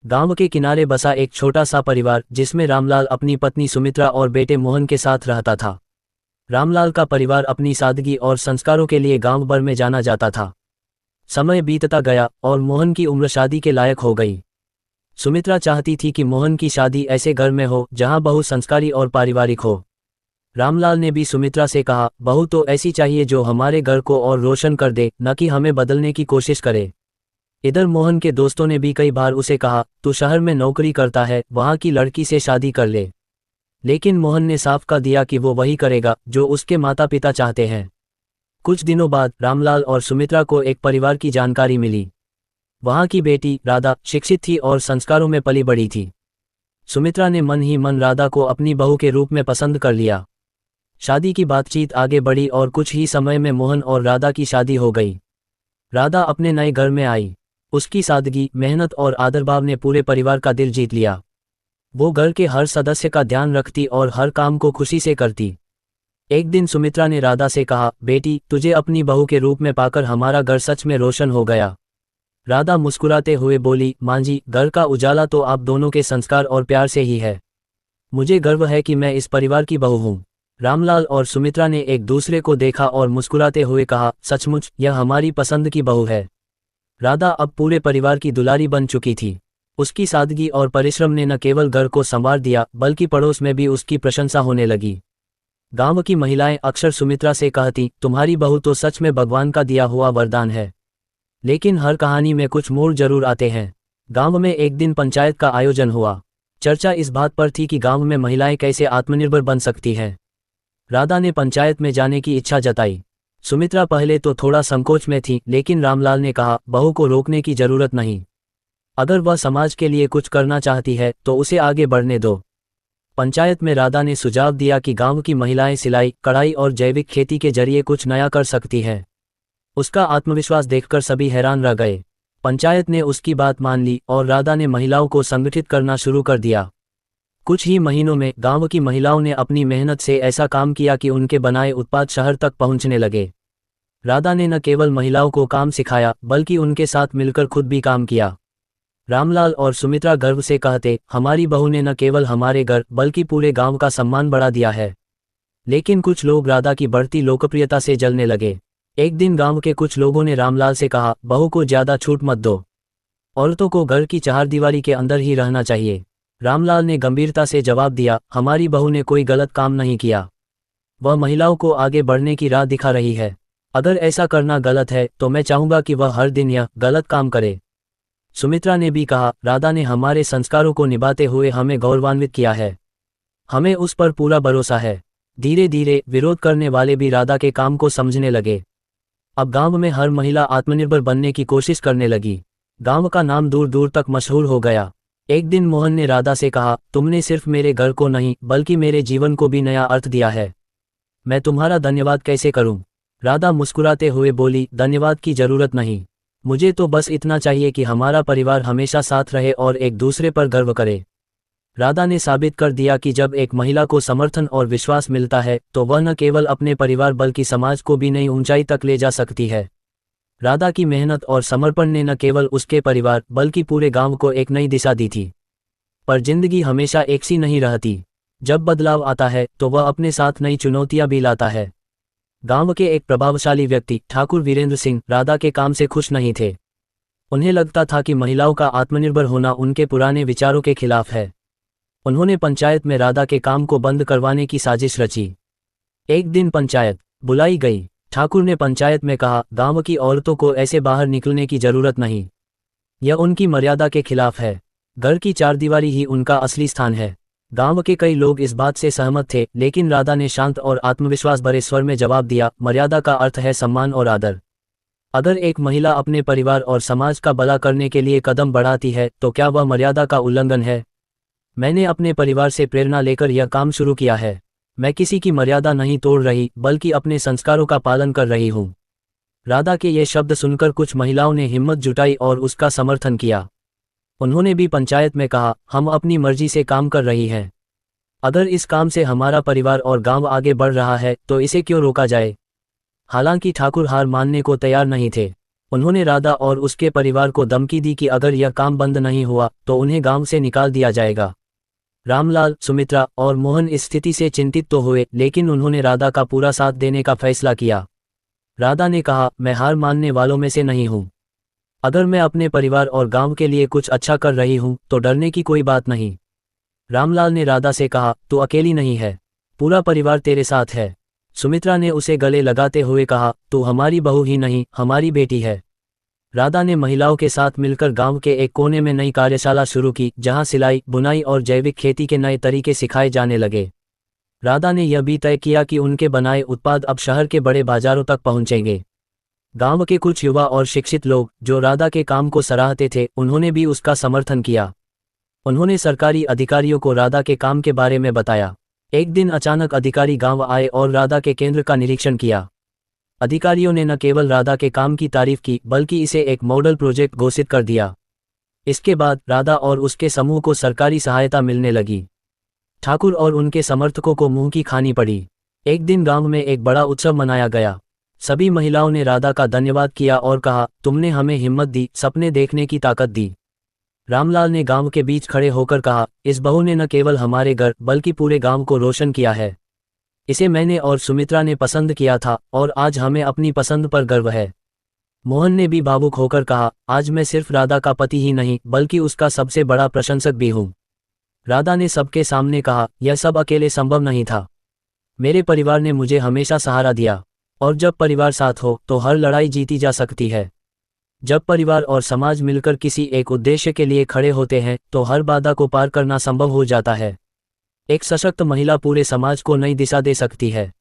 गांव के किनारे बसा एक छोटा सा परिवार जिसमें रामलाल अपनी पत्नी सुमित्रा और बेटे मोहन के साथ रहता था। रामलाल का परिवार अपनी सादगी और संस्कारों के लिए गांव भर में जाना जाता था। समय बीतता गया और मोहन की उम्र शादी के लायक हो गई। सुमित्रा चाहती थी कि मोहन की शादी ऐसे घर में हो जहां बहू संस्कारी और पारिवारिक हो। रामलाल ने भी सुमित्रा से कहा, बहू तो ऐसी चाहिए जो हमारे घर को और रोशन कर दे, न कि हमें बदलने की कोशिश करे। इधर मोहन के दोस्तों ने भी कई बार उसे कहा, तू शहर में नौकरी करता है, वहां की लड़की से शादी कर ले। लेकिन मोहन ने साफ कह दिया कि वो वही करेगा जो उसके माता पिता चाहते हैं। कुछ दिनों बाद रामलाल और सुमित्रा को एक परिवार की जानकारी मिली। वहां की बेटी राधा शिक्षित थी और संस्कारों में पली बड़ी थी। सुमित्रा ने मन ही मन राधा को अपनी बहू के रूप में पसंद कर लिया। शादी की बातचीत आगे बढ़ी और कुछ ही समय में मोहन और राधा की शादी हो गई। राधा अपने नए घर में आई। उसकी सादगी, मेहनत और आदरभाव ने पूरे परिवार का दिल जीत लिया। वो घर के हर सदस्य का ध्यान रखती और हर काम को खुशी से करती। एक दिन सुमित्रा ने राधा से कहा, बेटी, तुझे अपनी बहू के रूप में पाकर हमारा घर सच में रोशन हो गया। राधा मुस्कुराते हुए बोली, मां जी, घर का उजाला तो आप दोनों के संस्कार और प्यार से ही है। मुझे गर्व है कि मैं इस परिवार की बहू हूँ। रामलाल और सुमित्रा ने एक दूसरे को देखा और मुस्कुराते हुए कहा, सचमुच यह हमारी पसंद की बहू है। राधा अब पूरे परिवार की दुलारी बन चुकी थी। उसकी सादगी और परिश्रम ने न केवल घर को संवार दिया बल्कि पड़ोस में भी उसकी प्रशंसा होने लगी। गांव की महिलाएं अक्सर सुमित्रा से कहती, तुम्हारी बहू तो सच में भगवान का दिया हुआ वरदान है। लेकिन हर कहानी में कुछ मोड़ जरूर आते हैं। गांव में एक दिन पंचायत का आयोजन हुआ। चर्चा इस बात पर थी कि गांव में महिलाएं कैसे आत्मनिर्भर बन सकती हैं। राधा ने पंचायत में जाने की इच्छा जताई। सुमित्रा पहले तो थोड़ा संकोच में थी, लेकिन रामलाल ने कहा, बहू को रोकने की जरूरत नहीं। अगर वह समाज के लिए कुछ करना चाहती है तो उसे आगे बढ़ने दो। पंचायत में राधा ने सुझाव दिया कि गांव की महिलाएं सिलाई, कढ़ाई और जैविक खेती के जरिए कुछ नया कर सकती हैं। उसका आत्मविश्वास देखकर सभी हैरान रह गए। पंचायत ने उसकी बात मान ली और राधा ने महिलाओं को संगठित करना शुरू कर दिया। कुछ ही महीनों में गांव की महिलाओं ने अपनी मेहनत से ऐसा काम किया कि उनके बनाए उत्पाद शहर तक पहुंचने लगे। राधा ने न केवल महिलाओं को काम सिखाया बल्कि उनके साथ मिलकर खुद भी काम किया। रामलाल और सुमित्रा गर्व से कहते, हमारी बहू ने न केवल हमारे घर बल्कि पूरे गांव का सम्मान बढ़ा दिया है। लेकिन कुछ लोग राधा की बढ़ती लोकप्रियता से जलने लगे। एक दिन गांव के कुछ लोगों ने रामलाल से कहा, बहू को ज्यादा छूट मत दो। औरतों को घर की चारदीवारी के अंदर ही रहना चाहिए। रामलाल ने गंभीरता से जवाब दिया, हमारी बहू ने कोई गलत काम नहीं किया। वह महिलाओं को आगे बढ़ने की राह दिखा रही है। अगर ऐसा करना गलत है तो मैं चाहूंगा कि वह हर दिन यह गलत काम करे। सुमित्रा ने भी कहा, राधा ने हमारे संस्कारों को निभाते हुए हमें गौरवान्वित किया है। हमें उस पर पूरा भरोसा है। धीरे धीरे विरोध करने वाले भी राधा के काम को समझने लगे। अब गांव में हर महिला आत्मनिर्भर बनने की कोशिश करने लगी। गांव का नाम दूर दूर तक मशहूर हो गया। एक दिन मोहन ने राधा से कहा, तुमने सिर्फ मेरे घर को नहीं बल्कि मेरे जीवन को भी नया अर्थ दिया है। मैं तुम्हारा धन्यवाद कैसे करूं? राधा मुस्कुराते हुए बोली, धन्यवाद की जरूरत नहीं। मुझे तो बस इतना चाहिए कि हमारा परिवार हमेशा साथ रहे और एक दूसरे पर गर्व करे। राधा ने साबित कर दिया कि जब एक महिला को समर्थन और विश्वास मिलता है तो वह न केवल अपने परिवार बल्कि समाज को भी नई ऊंचाई तक ले जा सकती है। राधा की मेहनत और समर्पण ने न केवल उसके परिवार बल्कि पूरे गांव को एक नई दिशा दी थी। पर जिंदगी हमेशा एक सी नहीं रहती। जब बदलाव आता है तो वह अपने साथ नई चुनौतियां भी लाता है। गांव के एक प्रभावशाली व्यक्ति ठाकुर वीरेंद्र सिंह राधा के काम से खुश नहीं थे। उन्हें लगता था कि महिलाओं का आत्मनिर्भर होना उनके पुराने विचारों के खिलाफ है। उन्होंने पंचायत में राधा के काम को बंद करवाने की साजिश रची। एक दिन पंचायत बुलाई गई। ठाकुर ने पंचायत में कहा, गांव की औरतों को ऐसे बाहर निकलने की जरूरत नहीं। यह उनकी मर्यादा के खिलाफ है। घर की चारदीवारी ही उनका असली स्थान है। गांव के कई लोग इस बात से सहमत थे, लेकिन राधा ने शांत और आत्मविश्वास भरे स्वर में जवाब दिया, मर्यादा का अर्थ है सम्मान और आदर। अगर एक महिला अपने परिवार और समाज का भला करने के लिए कदम बढ़ाती है तो क्या वह मर्यादा का उल्लंघन है? मैंने अपने परिवार से प्रेरणा लेकर यह काम शुरू किया है। मैं किसी की मर्यादा नहीं तोड़ रही बल्कि अपने संस्कारों का पालन कर रही हूँ। राधा के ये शब्द सुनकर कुछ महिलाओं ने हिम्मत जुटाई और उसका समर्थन किया। उन्होंने भी पंचायत में कहा, हम अपनी मर्जी से काम कर रही हैं। अगर इस काम से हमारा परिवार और गांव आगे बढ़ रहा है तो इसे क्यों रोका जाए? हालांकि ठाकुर हार मानने को तैयार नहीं थे। उन्होंने राधा और उसके परिवार को धमकी दी कि अगर यह काम बंद नहीं हुआ तो उन्हें गांव से निकाल दिया जाएगा। रामलाल, सुमित्रा और मोहन इस स्थिति से चिंतित तो हुए, लेकिन उन्होंने राधा का पूरा साथ देने का फैसला किया। राधा ने कहा, मैं हार मानने वालों में से नहीं हूँ। अगर मैं अपने परिवार और गांव के लिए कुछ अच्छा कर रही हूँ तो डरने की कोई बात नहीं। रामलाल ने राधा से कहा, तू अकेली नहीं है, पूरा परिवार तेरे साथ है। सुमित्रा ने उसे गले लगाते हुए कहा, तू हमारी बहू ही नहीं, हमारी बेटी है। राधा ने महिलाओं के साथ मिलकर गांव के एक कोने में नई कार्यशाला शुरू की, जहां सिलाई, बुनाई और जैविक खेती के नए तरीके सिखाए जाने लगे। राधा ने यह भी तय किया कि उनके बनाए उत्पाद अब शहर के बड़े बाजारों तक पहुंचेंगे। गांव के कुछ युवा और शिक्षित लोग जो राधा के काम को सराहते थे, उन्होंने भी उसका समर्थन किया। उन्होंने सरकारी अधिकारियों को राधा के काम के बारे में बताया। एक दिन अचानक अधिकारी गांव आए और राधा के केंद्र का निरीक्षण किया। अधिकारियों ने न केवल राधा के काम की तारीफ की, बल्कि इसे एक मॉडल प्रोजेक्ट घोषित कर दिया। इसके बाद राधा और उसके समूह को सरकारी सहायता मिलने लगी। ठाकुर और उनके समर्थकों को मुंह की खानी पड़ी। एक दिन गांव में एक बड़ा उत्सव मनाया गया। सभी महिलाओं ने राधा का धन्यवाद किया और कहा, तुमने हमें हिम्मत दी, सपने देखने की ताकत दी। रामलाल ने गांव के बीच खड़े होकर कहा, इस बहू ने न केवल हमारे घर बल्कि पूरे गांव को रोशन किया है। इसे मैंने और सुमित्रा ने पसंद किया था और आज हमें अपनी पसंद पर गर्व है। मोहन ने भी भावुक होकर कहा, आज मैं सिर्फ राधा का पति ही नहीं बल्कि उसका सबसे बड़ा प्रशंसक भी हूँ। राधा ने सबके सामने कहा, यह सब अकेले संभव नहीं था। मेरे परिवार ने मुझे हमेशा सहारा दिया, और जब परिवार साथ हो तो हर लड़ाई जीती जा सकती है। जब परिवार और समाज मिलकर किसी एक उद्देश्य के लिए खड़े होते हैं तो हर बाधा को पार करना संभव हो जाता है। एक सशक्त महिला पूरे समाज को नई दिशा दे सकती है।